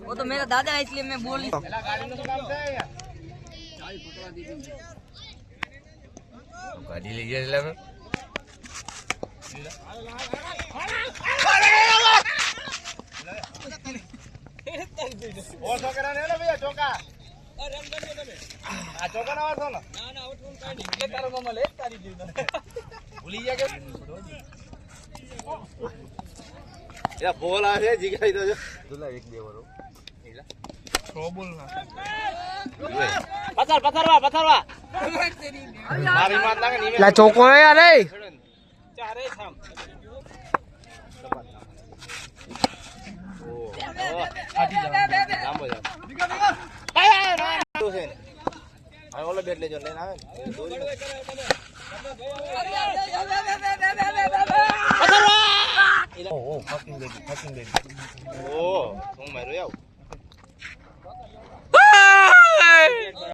वो तो मेरा दादा है इसलिए मैं बोल गाड़ी ले गया और छोकरा ने ना भैया चौका अरे हम कर दो તમે આ ચોકા ના વાસો ના ના ઉઠું કાઈ નહીં કે તારો મામા લે તારી દીધો ભૂલી ગયા કે યા બોલ આ છે જીગાઈ દો તુલા એક બે વરો એલા થ્રો બોલ ના પથરવા મારી માર લાગે ની લા ચોકો યાર એ ચારે થામ ઓલો બેટ લેજો લઈને આવે ઓ ફકિંગ બેબી ઓ હું માર્યો આવ